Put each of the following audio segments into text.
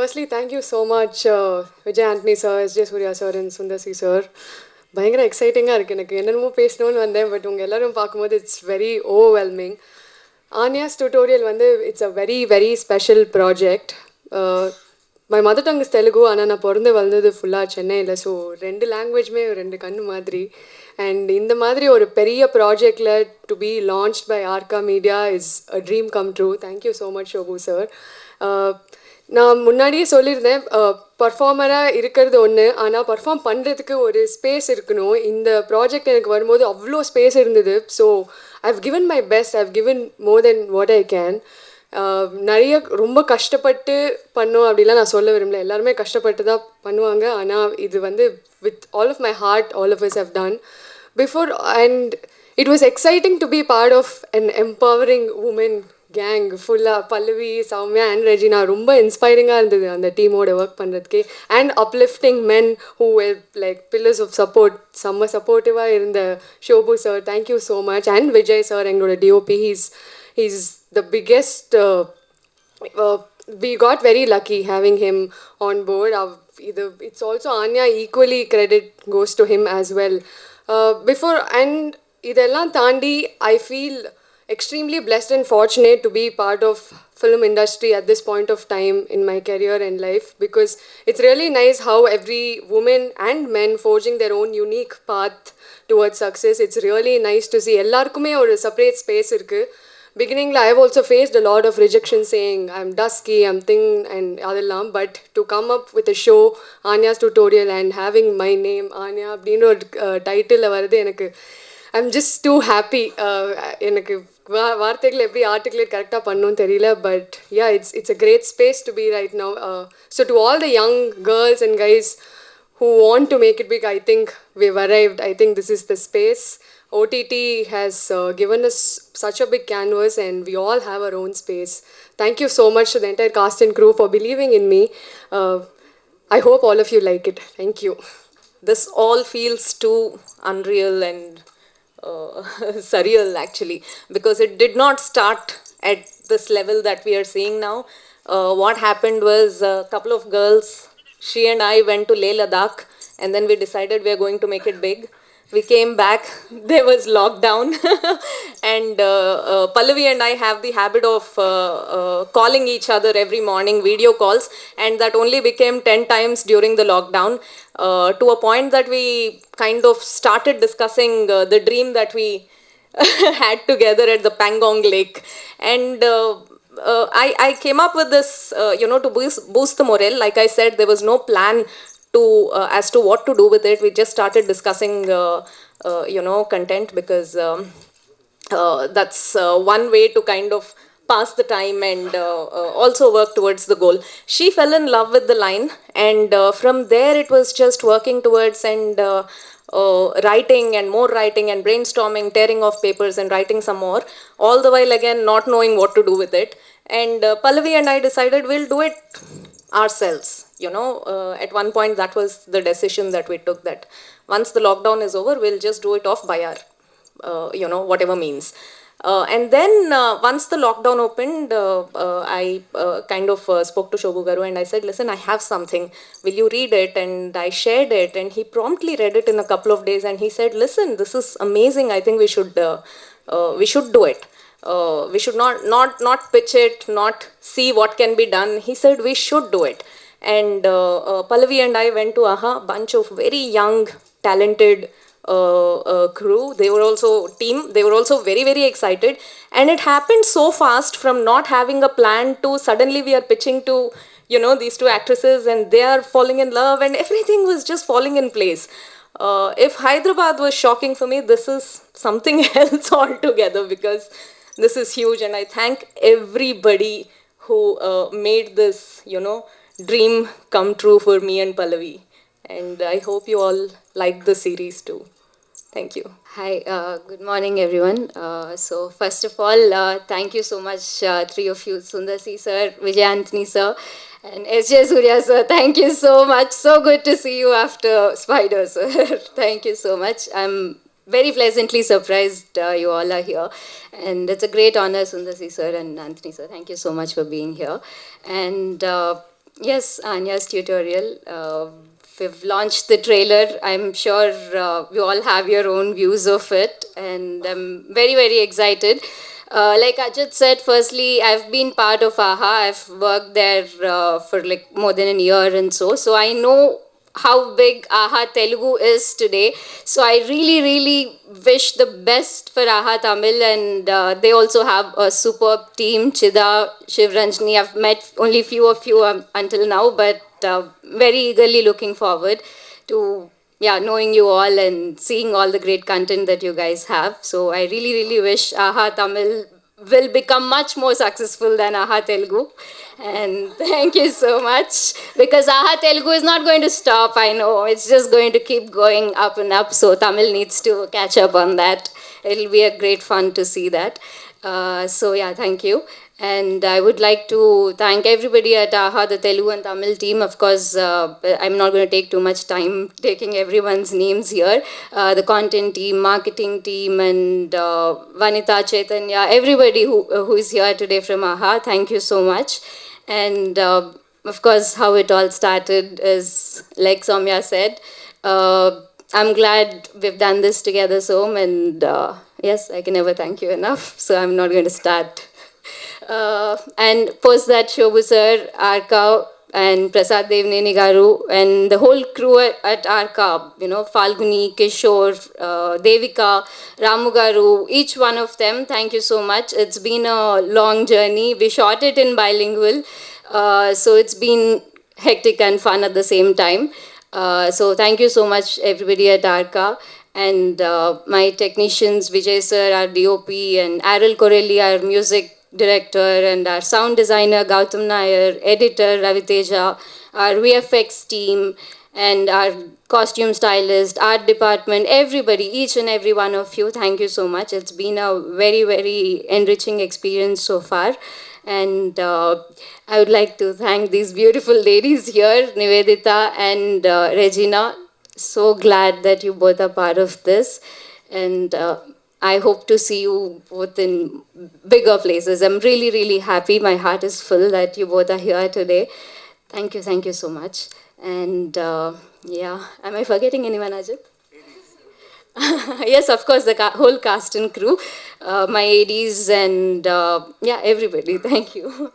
firstly, thank you so much, Vijay Anthony sir, S.J. Surya sir, and Sundar C sir. பயங்கர எக்ஸைட்டிங்காக இருக்குது எனக்கு என்னென்னமோ பேசணும்னு வந்தேன் பட் உங்கள் எல்லோரும் பார்க்கும்போது இட்ஸ் வெரி ஓவர்வெல்மிங் ஆனியாஸ் டியூட்டோரியல் வந்து it's a very very special project my mother tongue is Telugu ஆனால் நான் பிறந்து வளர்ந்தது ஃபுல்லாக சென்னையில் ஸோ ரெண்டு லாங்குவேஜ்மே ரெண்டு கண்ணு மாதிரி அண்ட் இந்த மாதிரி ஒரு பெரிய ப்ராஜெக்டில் to be launch by Arka Media is a dream come true thank you so much Shobu sir நான் முன்னாடியே சொல்லியிருந்தேன் பர்ஃபார்மராக இருக்கிறது ஒன்று ஆனால் பர்ஃபார்ம் பண்ணுறதுக்கு ஒரு ஸ்பேஸ் இருக்கணும் இந்த ப்ராஜெக்ட் எனக்கு வரும்போது அவ்வளோ ஸ்பேஸ் இருந்தது so I've given my best I've given more then what I can நிறைய ரொம்ப கஷ்டப்பட்டு பண்ணோம் அப்படிலாம் நான் சொல்ல விரும்பல எல்லாருமே கஷ்டப்பட்டு தான் பண்ணுவாங்க ஆனால் இது வந்து with all of my heart all of us have done before and it was exciting to be part of an empowering women gang ஃபுல்லாக பல்லவி சௌமியா அண்ட் ரெஜினா ரொம்ப இன்ஸ்பைரிங்காக இருந்தது அந்த டீமோட ஒர்க் பண்ணுறதுக்கே and uplifting men who like pillars of support செம்ம சப்போர்ட்டிவாக இருந்த Shobu sir thank you so much and Vijay sir எங்களோட DOP he's the biggest we got very lucky having him on board. It's also Anya, equally credit goes to him as well. Before and idellam thandi, I feel extremely blessed and fortunate to be part of film industry at this point of time in my career and life because it's really nice how every woman and men forging their own unique path towards success. It's really nice to see ellarkume or separate space irukku. Beginning, I've also faced a lot of rejection saying I'm dusky, I'm thin and adellam, but to come up with a show, Anya's tutorial and having my name, Anya, அப்படின்ற ஒரு title வருது எனக்கு I'm just too happy. எனக்கு வார்த்தைகள் எப்படி articulate கரெக்டாக பண்ணணும்னு தெரியல but ya it's a great space to be right now so to all the young girls and guys who want to make it big, I think we've arrived. I think this is the space. OTT has given us such a big canvas and we all have our own space. Thank you so much to the entire cast and crew for believing in me. I hope all of you like it. Thank you. This all feels too unreal and surreal actually because it did not start at this level that we are seeing now. What happened was a couple of girls, she and I went to Leh Ladakh and then we decided we are going to make it big. We came back, there was lockdown and Pallavi and I have the habit of calling each other every morning, video calls, and that only became 10 times during the lockdown to a point that we kind of started discussing the dream that we had together at the Pangong Lake. And I came up with this, to boost the morale. Like I said, there was no plan to as to what to do with it. We just started discussing content because that's one way to kind of pass the time and also work towards the goal. She fell in love with the line and from there it was just working towards and writing and more writing and brainstorming, tearing off papers and writing some more, all the while again not knowing what to do with it. And Pallavi and I decided we'll do it ourselves. At one point that was the decision that we took, that once the lockdown is over we'll just do it off by our whatever means. And then once the lockdown opened, I kind of spoke to Shobhu Garu and I said, listen, I have something, will you read it? And I shared it and he promptly read it in a couple of days and he said, listen, this is amazing, I think we should do it. We should not pitch it, not see what can be done. He said we should do it. And Pallavi and I went to a bunch of very young, talented crew. They were also team. They were also very, very excited. And it happened so fast from not having a plan to suddenly we are pitching to, these two actresses and they are falling in love and everything was just falling in place. If Hyderabad was shocking for me, this is something else altogether because this is huge. And I thank everybody who made this, dream come true for me and Pallavi. And I hope you all like the series too. Thank you. Hi, good morning everyone. So first of all, thank you so much, three of you, Sundar C sir, Vijay Anthony sir, and S.J. Surya sir. Thank you so much. So good to see you after Spider sir. Thank you so much. I'm very pleasantly surprised you all are here. And it's a great honor, Sundar C sir and Anthony sir. Thank you so much for being here. And Yes, Anya's tutorial. We've launched the trailer. I'm sure you all have your own views of it, and I'm very, very excited. Like Ajit said, firstly, I've been part of AHA. I've worked there for like more than a year and so I know how big AHA Telugu is today. So I really, really wish the best for AHA Tamil, and they also have a superb team. Chida, Shivranjani, I've met only few of you until now, but very eagerly looking forward to knowing you all and seeing all the great content that you guys have. So I really, really wish AHA Tamil will become much more successful than AHA Telugu. And thank you so much, because AHA Telugu is not going to stop. I know it's just going to keep going up and up. So Tamil needs to catch up on that. It'll be a great fun to see that. Thank you. And I would like to thank everybody at AHA, the Telugu and Tamil team. Of course, I'm not going to take too much time taking everyone's names here. The content team, marketing team, and Vanita, Chaitanya, everybody who is here today from AHA, thank you so much. And of course, how it all started is, like Soumya said, I'm glad we've done this together, Som, and yes, I can never thank you enough, so I'm not going to start. And post that, Shobhu sir, Arka, and Prasad Devneni Garu, and the whole crew at Arka, Falguni, Kishore, Devika, Ramu Garu, each one of them, thank you so much. It's been a long journey. We shot it in bilingual, so it's been hectic and fun at the same time. So thank you so much, everybody at Arka. And my technicians, Vijay sir, our DOP, and Aril Corelli, our music director, and our sound designer, Gautam Nair, editor, Raviteja, our VFX team, and our costume stylist, art department, everybody, each and every one of you, thank you so much. It's been a very, very enriching experience so far. And I would like to thank these beautiful ladies here, Nivedita and Regina. So glad that you both are part of this. And I hope to see you both in bigger places. I'm really, really happy. My heart is full that you both are here today. Thank you so much. And am I forgetting anyone, Ajit? Yes, of course, the whole cast and crew, my ADs, and everybody. Thank you.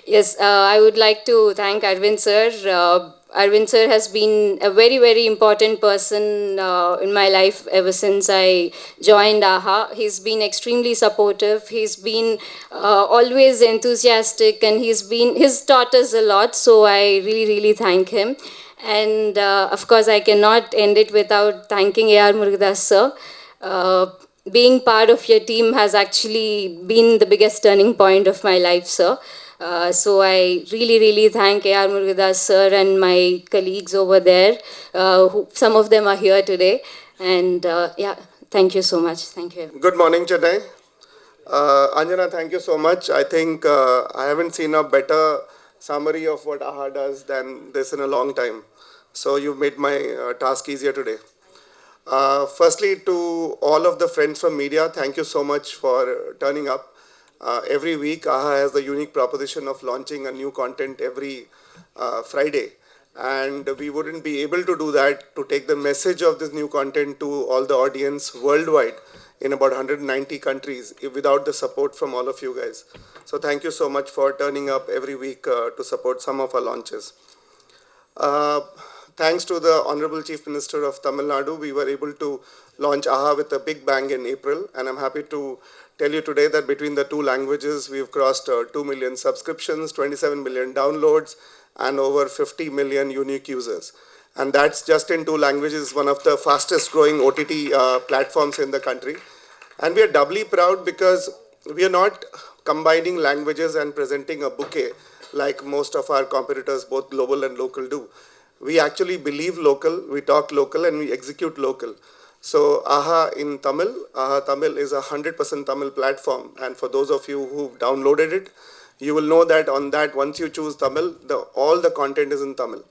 Yes, I would like to thank Arvind sir. Arvind sir has been a very, very important person in my life ever since I joined AHA. He's been extremely supportive. He's been always enthusiastic, and he's taught us a lot. So I really, really thank him. And of course, I cannot end it without thanking A.R. Murugadas sir. Being part of your team has actually been the biggest turning point of my life, sir. So I really, really thank A.R. Murugadas sir and my colleagues over there. Some of them are here today. And thank you so much. Thank you. Good morning, Chennai. Anjana, thank you so much. I think I haven't seen a better summary of what AHA does than this in a long time. So you've made my task easier today. Firstly, to all of the friends from media, thank you so much for turning up. Every week, AHA has the unique proposition of launching a new content every Friday. And we wouldn't be able to do that, to take the message of this new content to all the audience worldwide in about 190 countries without the support from all of you guys. So thank you so much for turning up every week to support some of our launches. Thanks to the Honorable Chief Minister of Tamil Nadu, we were able to launch AHA with a big bang in April. And I'm happy to tell you today that between the two languages, we've crossed 2 million subscriptions, 27 million downloads, and over 50 million unique users. And that's just in two languages, one of the fastest growing OTT platforms in the country. And we are doubly proud because we are not combining languages and presenting a bouquet like most of our competitors, both global and local, do. We actually believe local, we talk local, and we execute local. So AHA in Tamil, AHA Tamil is a 100% Tamil platform. And for those of you who've downloaded it, you will know that on that, once you choose Tamil, all the content is in Tamil.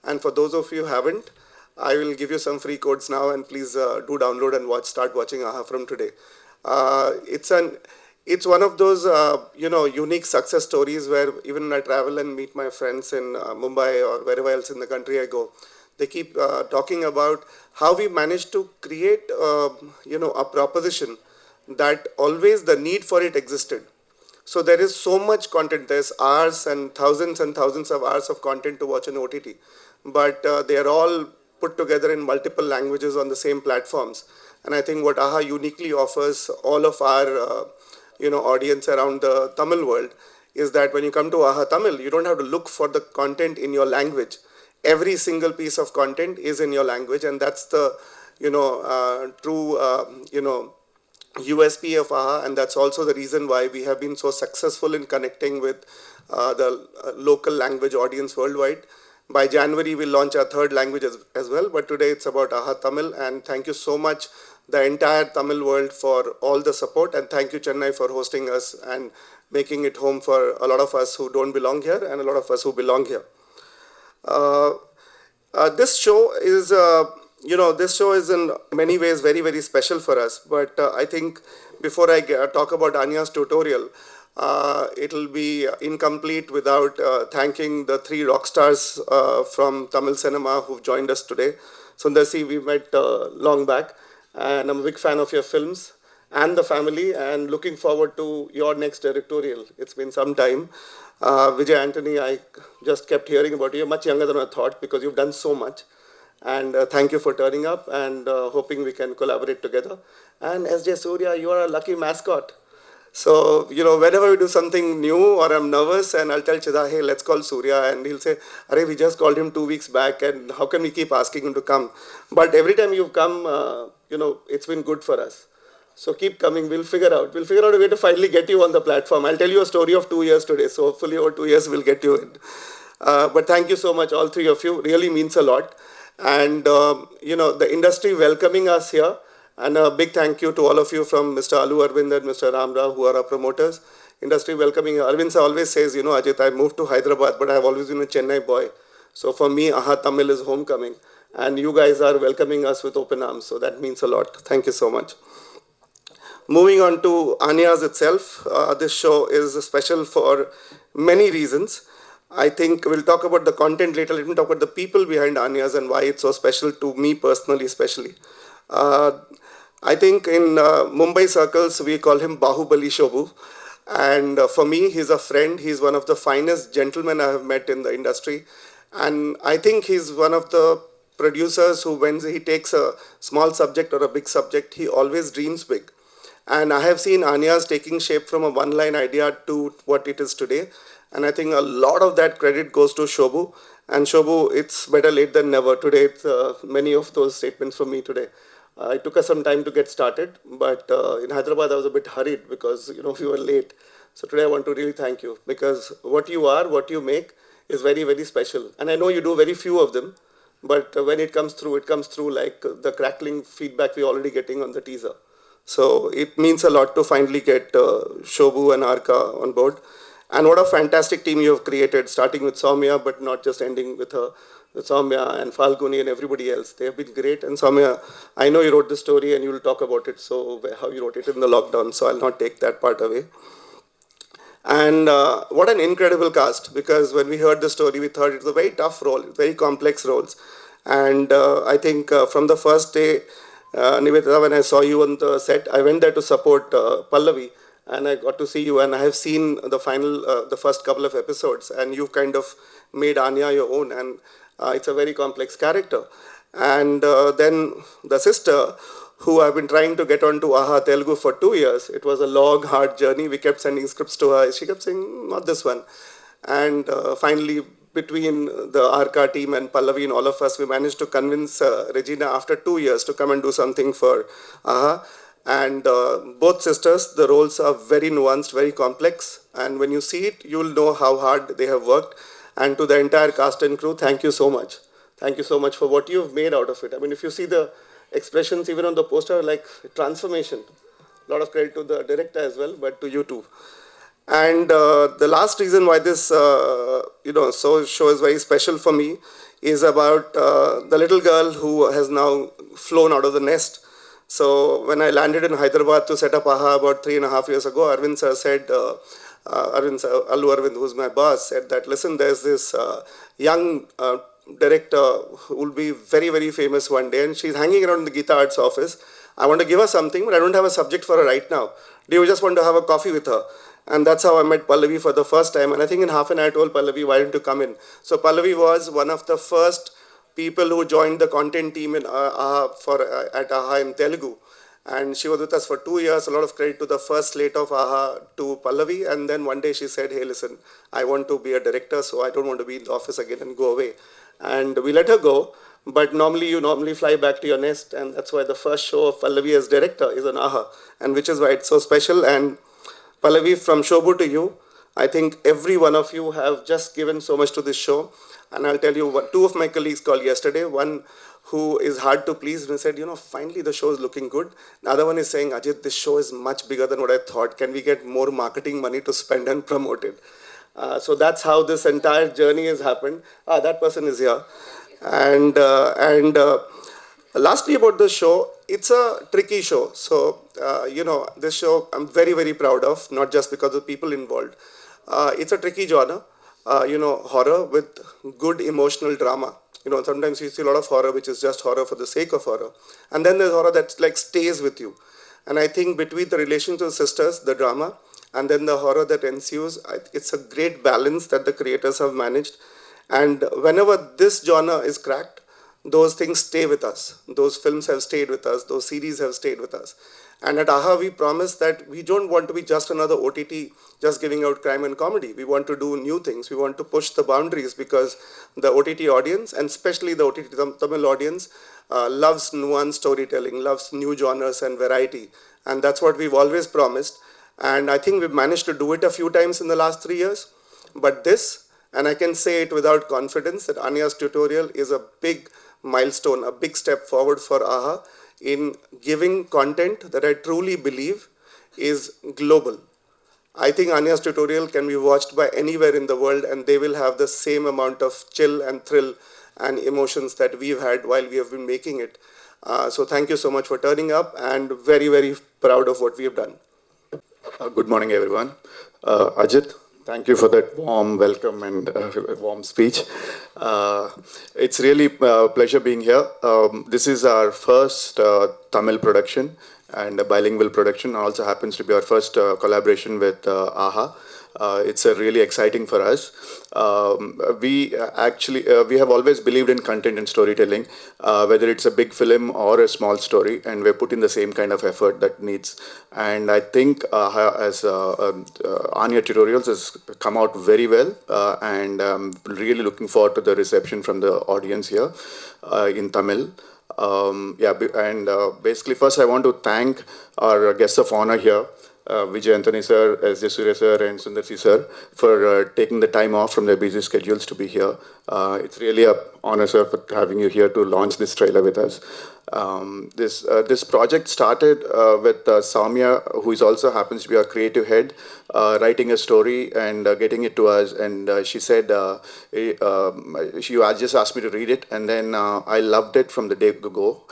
And for those of you who haven't, I will give you some free codes now, and please do download and start watching AHA from today. it's one of those, unique success stories where even when I travel and meet my friends in Mumbai or wherever else in the country I go, they keep talking about how we managed to create, a proposition that always the need for it existed. So there is so much content. There's hours and thousands of hours of content to watch on OTT, but they are all put together in multiple languages on the same platforms. And I think what AHA uniquely offers all of our, audience around the Tamil world is that when you come to AHA Tamil, you don't have to look for the content in your language. Every single piece of content is in your language, and that's the, true, USP of AHA, and that's also the reason why we have been so successful in connecting with the local language audience worldwide. By January, we'll launch our third language as well, but today it's about AHA Tamil, and thank you so much, the entire Tamil world, for all the support, and thank you, Chennai, for hosting us and making it home for a lot of us who don't belong here and a lot of us who belong here. Uh, this show is, this show is in many ways very, very special for us. But I think before I talk about Anya's tutorial, it'll be incomplete without thanking the three rock stars from Tamil cinema who've joined us today. Sundarsi, we met long back, and I'm a big fan of your films and the family, and looking forward to your next directorial. It's been some time. Vijay Anthony, I just kept hearing about you. You're much younger than I thought because you've done so much. And thank you for turning up, and hoping we can collaborate together. And SJ Surya, you are a lucky mascot. So, whenever we do something new or I'm nervous and I'll tell Chida, hey, let's call Surya. And he'll say, Arey, we just called him 2 weeks back and how can we keep asking him to come? But every time you've come, it's been good for us. So keep coming. We'll figure out. We'll figure out a way to finally get you on the platform. I'll tell you a story of 2 years today. So hopefully over 2 years we'll get you in. But thank you so much, all three of you. Really means a lot. And, the industry welcoming us here. And a big thank you to all of you from Mr. Alu Arvind and Mr. Ramrao, who are our promoters. Industry welcoming. Arvind always says, Ajit, I moved to Hyderabad, but I've always been a Chennai boy. So for me, AHA Tamil is homecoming. And you guys are welcoming us with open arms. So that means a lot. Thank you so much. Moving on to Anya's itself, this show is special for many reasons. I think we'll talk about the content later. Let me talk about the people behind Anya's and why it's so special to me personally, especially. I think in Mumbai circles, we call him Bahubali Shobhu. And for me, he's a friend. He's one of the finest gentlemen I have met in the industry. And I think he's one of the producers who, when he takes a small subject or a big subject, he always dreams big. And I have seen Anya's taking shape from a one-line idea to what it is today. And I think a lot of that credit goes to Shobhu. And Shobhu, it's better late than never. Today, it's many of those statements from me today. It took us some time to get started, but in Hyderabad, I was a bit hurried because, we were late. So today I want to really thank you, because what you are, what you make is very, very special. And I know you do very few of them, but when it comes through like the crackling feedback we're already getting on the teaser. So it means a lot to finally get Shobhu and Arka on board. And what a fantastic team you have created, starting with Soumya, but not just ending with her. With Soumya and Falguni and everybody else. They have been great. And Soumya, I know you wrote the story and you will talk about it, so how you wrote it in the lockdown, so I'll not take that part away. And what an incredible cast, because when we heard the story, we thought it was a very tough role, very complex roles. And I think from the first day, Nivedita, when I saw you on the set, I went there to support Pallavi, and I got to see you, and I have seen the first couple of episodes, and you've kind of made Anya your own, and it's a very complex character. And then the sister, who I've been trying to get onto AHA Telugu for 2 years. It was a long, hard journey. We kept sending scripts to her. She kept saying, not this one. And finally, between the Arka team and Pallavi and all of us, we managed to convince Regina after 2 years to come and do something for AHA. And both sisters, the roles are very nuanced, very complex. And when you see it, you'll know how hard they have worked. And to the entire cast and crew, thank you so much. Thank you so much for what you've made out of it. I mean, if you see the expressions even on the poster, like transformation. A lot of credit to the director as well, but to you too. And the last reason why this, show is very special for me is about the little girl who has now flown out of the nest. So when I landed in Hyderabad to set up AHA about 3.5 years ago, Arvind sir said, Allu Arvind, who's my boss, said that, listen, there's this young director who will be very, very famous one day, and she's hanging around the Geeta Arts office. I want to give her something, but I don't have a subject for her right now. Do you just want to have a coffee with her? And that's how I met Pallavi for the first time. And I think in half an hour I told Pallavi, why don't you come in? So Pallavi was one of the first people who joined the content team in at AHA in Telugu. And she was with us for 2 years. A lot of credit to the first slate of AHA to Pallavi. And then one day she said, hey, listen, I want to be a director, so I don't want to be in the office again and go away. And we let her go. But normally, you normally fly back to your nest. And that's why the first show of Pallavi as director is on AHA. And which is why it's so special. And Pallavi, from Shobu to you, I think every one of you have just given so much to this show. And I'll tell you what, two of my colleagues called yesterday. One who is hard to please and said, finally the show is looking good. The other one is saying, Ajit, this show is much bigger than what I thought. Can we get more marketing money to spend and promote it? So that's how this entire journey has happened. That person is here. And lastly about the show, it's a tricky show. So, this show I'm very, very proud of, not just because of the people involved. It's a tricky genre, horror with good emotional drama. Sometimes you see a lot of horror which is just horror for the sake of horror. And then there's horror that like stays with you. And I think between the relations of sisters, the drama, and then the horror that ensues, it's a great balance that the creators have managed. And whenever this genre is cracked, those things stay with us. Those films have stayed with us. Those series have stayed with us. And at AHA, we promise that we don't want to be just another OTT just giving out crime and comedy. We want to do new things. We want to push the boundaries because the OTT audience, and especially the OTT Tamil audience, loves nuanced storytelling, loves new genres and variety. And that's what we've always promised. And I think we've managed to do it a few times in the last 3 years. But this, and I can say it without confidence, that Anya's tutorial is a big milestone, a big step forward for AHA in giving content that I truly believe is global. I think Anya's tutorial can be watched by anywhere in the world and they will have the same amount of chill and thrill and emotions that we've had while we have been making it. So thank you so much for turning up and very, very proud of what we have done. Good morning, everyone. Ajit, thank you for that warm welcome and warm speech. It's really a pleasure being here. This is our first Tamil production and a bilingual production. Also happens to be our first collaboration with AHA. It's really exciting for us. We have always believed in content and storytelling, whether it's a big film or a small story, and we're putting the same kind of effort that needs. And I think as Anya Tutorials has come out very well, and I'm really looking forward to the reception from the audience here in Tamil. Basically, first I want to thank our guests of honor here, Vijay Anthony sir, S.J. Surya sir, and Sundar C sir, for taking the time off from their busy schedules to be here. It's really an honor, sir, for having you here to launch this trailer with us. This project started with Soumya, who is also happens to be our creative head, writing a story and getting it to us. And she said, she just asked me to read it, and then I loved it from the day go,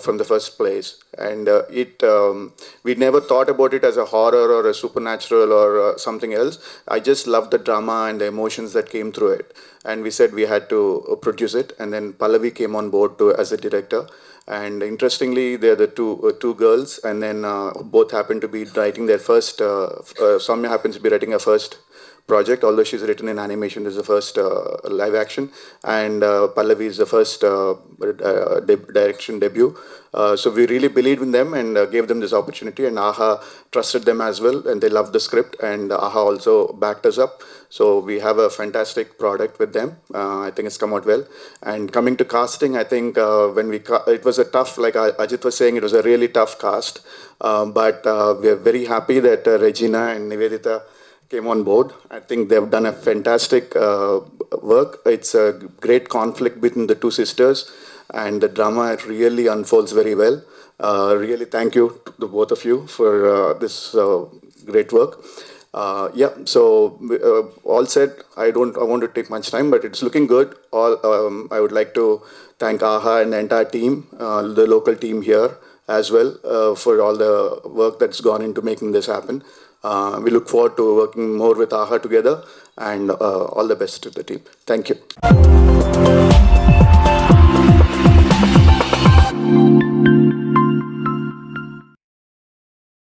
from the first place. And we never thought about it as a horror or a supernatural or something else. I just loved the drama and the emotions that came through it. And we said we had to produce it. And then Pallavi came on board as a director. And interestingly, they're the two girls, and then both happen to be writing their first. Soumya happens to be writing her first project, although she's written in animation. This is the first live action, and Pallavi is the first direction debut. So we really believed in them and gave them this opportunity, and AHA trusted them as well, and they loved the script, and AHA also backed us up. So we have a fantastic product with them. I think it's come out well. And coming to casting, I think it was a tough, like Ajit was saying, it was a really tough cast. But we are very happy that Regina and Nivedita came on board. I think they've done a fantastic work. It's a great conflict between the two sisters, and the drama really unfolds very well. Really thank you to the both of you for this great work. So all said, I want to take much time, but it's looking good. I would like to thank AHA and the entire team, the local team here, as well for all the work that's gone into making this happen. We look forward to working more with AHA together, and all the best to the team. Thank you.